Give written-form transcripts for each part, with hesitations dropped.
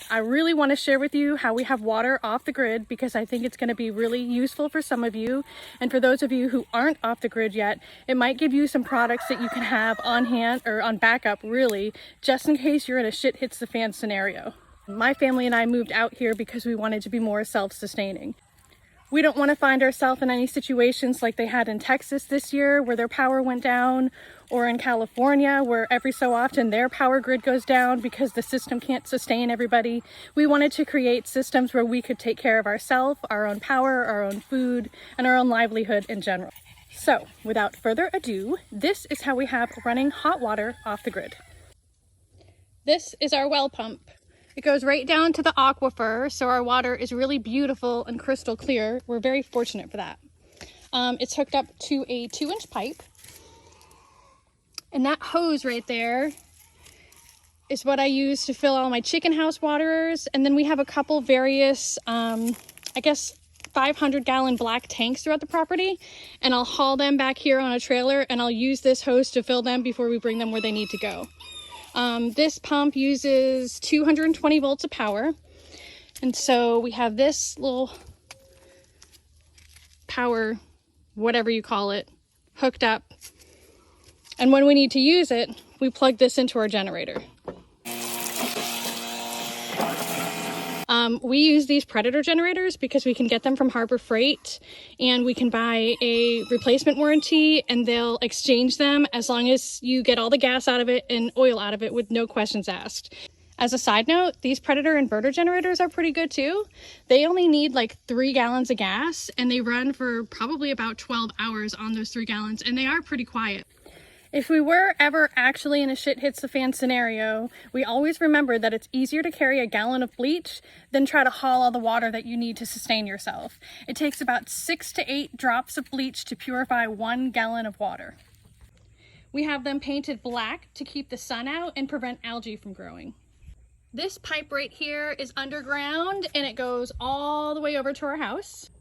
I really want to share with you how we have water off the grid because I think it's going to be really useful for some of you. And for those of you who aren't off the grid yet, it might give you some products that you can have on hand or on backup, really, just in case you're in a shit hits the fan scenario. My family and I moved out here because we wanted to be more self-sustaining. We don't want to find ourselves in any situations like they had in Texas this year where their power went down, or in California where every so often their power grid goes down because the system can't sustain everybody. We wanted to create systems where we could take care of ourselves, our own power, our own food, and our own livelihood in general. So without further ado, this is how we have running hot water off the grid. This is our well pump. It goes right down to the aquifer, so our water is really beautiful and crystal clear. We're very fortunate for that. It's hooked up to a 2-inch pipe. And that hose right there is what I use to fill all my chicken house waterers. And then we have a couple various, I guess, 500-gallon black tanks throughout the property. And I'll haul them back here on a trailer, and I'll use this hose to fill them before we bring them where they need to go. This pump uses 220 volts of power. And so we have this little power, whatever you call it, hooked up. And when we need to use it, we plug this into our generator. We use these Predator generators because we can get them from Harbor Freight, and we can buy a replacement warranty and they'll exchange them as long as you get all the gas out of it and oil out of it with no questions asked. As a side note, these Predator inverter generators are pretty good too. They only need like 3 gallons of gas and they run for probably about 12 hours on those 3 gallons, and they are pretty quiet. If we were ever actually in a shit hits the fan scenario, we always remember that it's easier to carry a gallon of bleach than try to haul all the water that you need to sustain yourself. It takes about 6 to 8 drops of bleach to purify 1 gallon of water. We have them painted black to keep the sun out and prevent algae from growing. This pipe right here is underground and it goes all the way over to our house.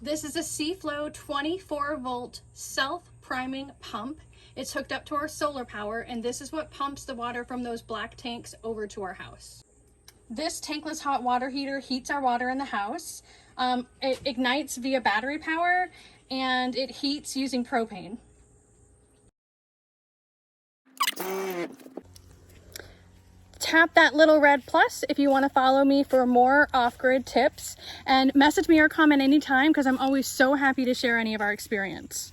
This is a C-Flow 24-volt self-priming pump. It's hooked up to our solar power, and this is what pumps the water from those black tanks over to our house. This tankless hot water heater heats our water in the house. It ignites via battery power, and it heats using propane. Tap that little red plus if you want to follow me for more off-grid tips, and message me or comment anytime because I'm always so happy to share any of our experience.